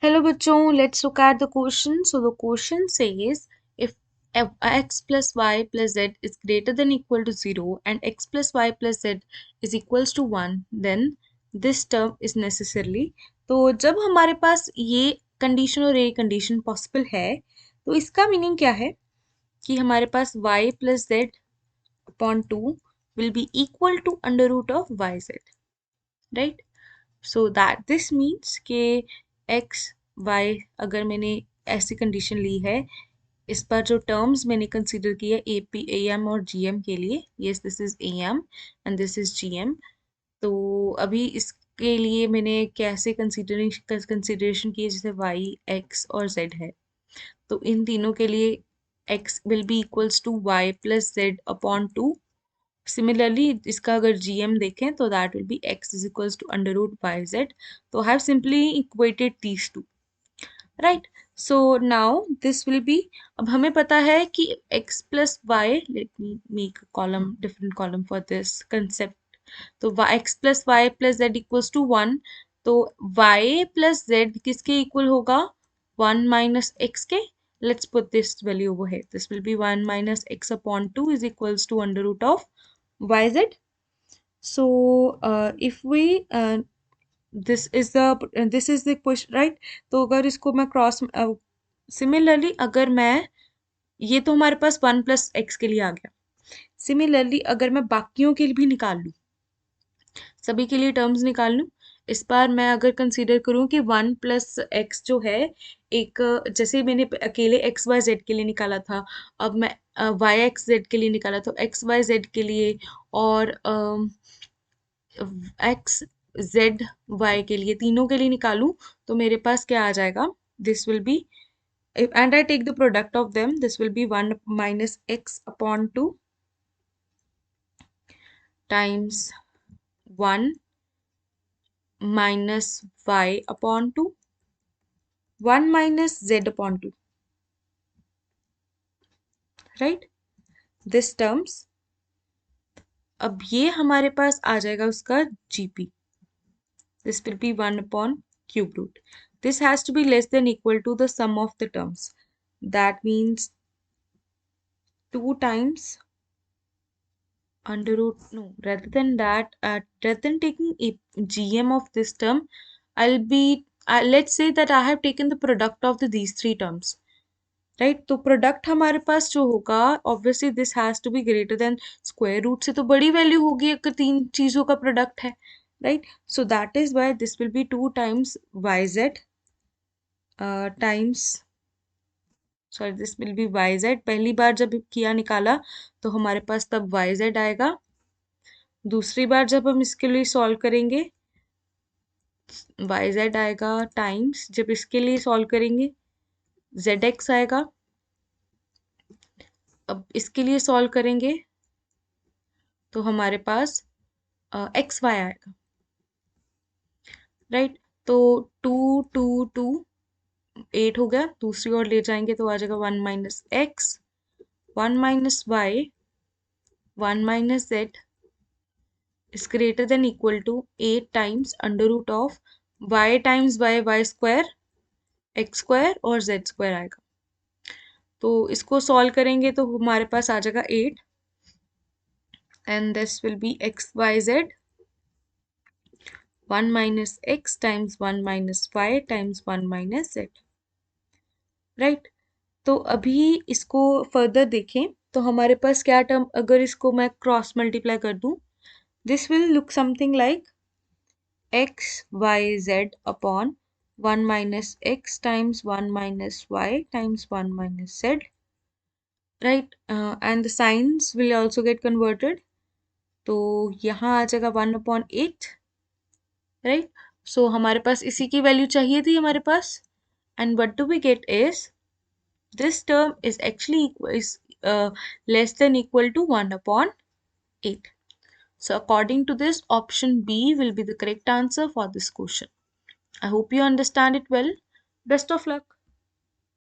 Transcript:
Hello बच्चों, let's look at the question. So the question says if x plus y plus z is greater than equal to 0 and x plus y plus z is equals to 1 then this term is necessarily. तो जब हमारे पास ये condition और ये condition possible है तो इसका meaning क्या है कि हमारे पास y plus z upon 2 will be equal to under root of yz, right? So that this means के एक्स वाई अगर मैंने ऐसी कंडीशन ली है, इस पर जो टर्म्स मैंने कंसिडर किया ए पी ए एम और जी एम के लिए, yes this is A M and this is G M. तो अभी इसके लिए मैंने कैसे कंसिडरेशन की है, जैसे वाई एक्स और जेड है, तो इन तीनों के लिए x will be equals to y plus z upon two. Similarly इसका अगर जीएम देखें तो that will be x is equals to under root by z. तो have simply equated these two, right? So now this will be, अब हमें पता है कि x plus y, let me make column, different column for this concept. तो x plus y plus z equals to 1, तो y plus Z किसके equal होगा? 1 minus x के। Let's put this value over here. This will be 1 minus x upon 2 is equals to under root of yz. So if we this is the question, right? तो अगर इसको मैं cross similarly अगर मैं, ये तो हमारे पास 1 प्लस एक्स के लिए आ गया। सिमिलरली अगर मैं बाकियों के लिए भी निकाल लूँ, सभी के लिए टर्म्स निकाल लूँ, इस बार मैं अगर कंसीडर करूँ कि 1 प्लस एक्स जो है, एक जैसे मैंने अकेले एक्स वाई जेड के लिए निकाला था, अब मैं वाई एक्स जेड के लिए निकाला, तो एक्स वाई जेड के लिए और एक्स जेड वाई के लिए, तीनों के लिए निकालूं, तो मेरे पास क्या आ जाएगा? This will be, and I take the product of them, this will be 1 minus X upon 2 times 1 minus Y upon 2 1 minus Z upon 2, right? This terms, अब ये हमारे पास आ जाएगा उसका GP, this will be 1 upon cube root. This has to be less than equal to the sum of the terms. That means 2 times under root, no, rather than that, rather than taking a gm of this term, I'll be, let's say that I have taken the product of these three terms, right? तो product हमारे पास जो होगा, obviously this has to be greater than square root से तो बड़ी value होगी अगर तीन चीजों का प्रोडक्ट है, right? So that is why this will be 2 times Y Z times, sorry this will be Y Z. पहली बार जब किया निकाला तो हमारे पास तब वाई जेड आएगा, दूसरी बार जब हम इसके लिए सॉल्व करेंगे वाई जेड आएगा, टाइम्स जब इसके लिए सॉल्व करेंगे जेड एक्स आएगा, अब इसके लिए सॉल्व करेंगे तो हमारे पास एक्स वाई आएगा, राइट? तो 2 2 2 8 हो गया, दूसरी ओर ले जाएंगे तो आ जाएगा 1 minus X 1 minus Y 1 minus Z is greater than equal to 8 times under root of y times y square x square और z square आएगा। तो इसको सॉल्व करेंगे तो हमारे पास आ जाएगा 8 and this will be x y z 1 minus x times 1 minus y times 1 minus z, right? तो अभी इसको फर्दर देखें तो हमारे पास क्या टर्म, अगर इसको मैं क्रॉस मल्टीप्लाई कर दूं, this will look something like x y z upon 1 minus x times 1 minus y times 1 minus z, right? And the signs will also get converted, तो यहाँ आ जाएगा 1 upon 8, right? So हमारे पास इसी की वैल्यू चाहिए थी हमारे पास, and what do we get is this term is actually less than equal to 1 upon 8. So according to this, option B will be the correct answer for this question. I hope you understand it well. Best of luck.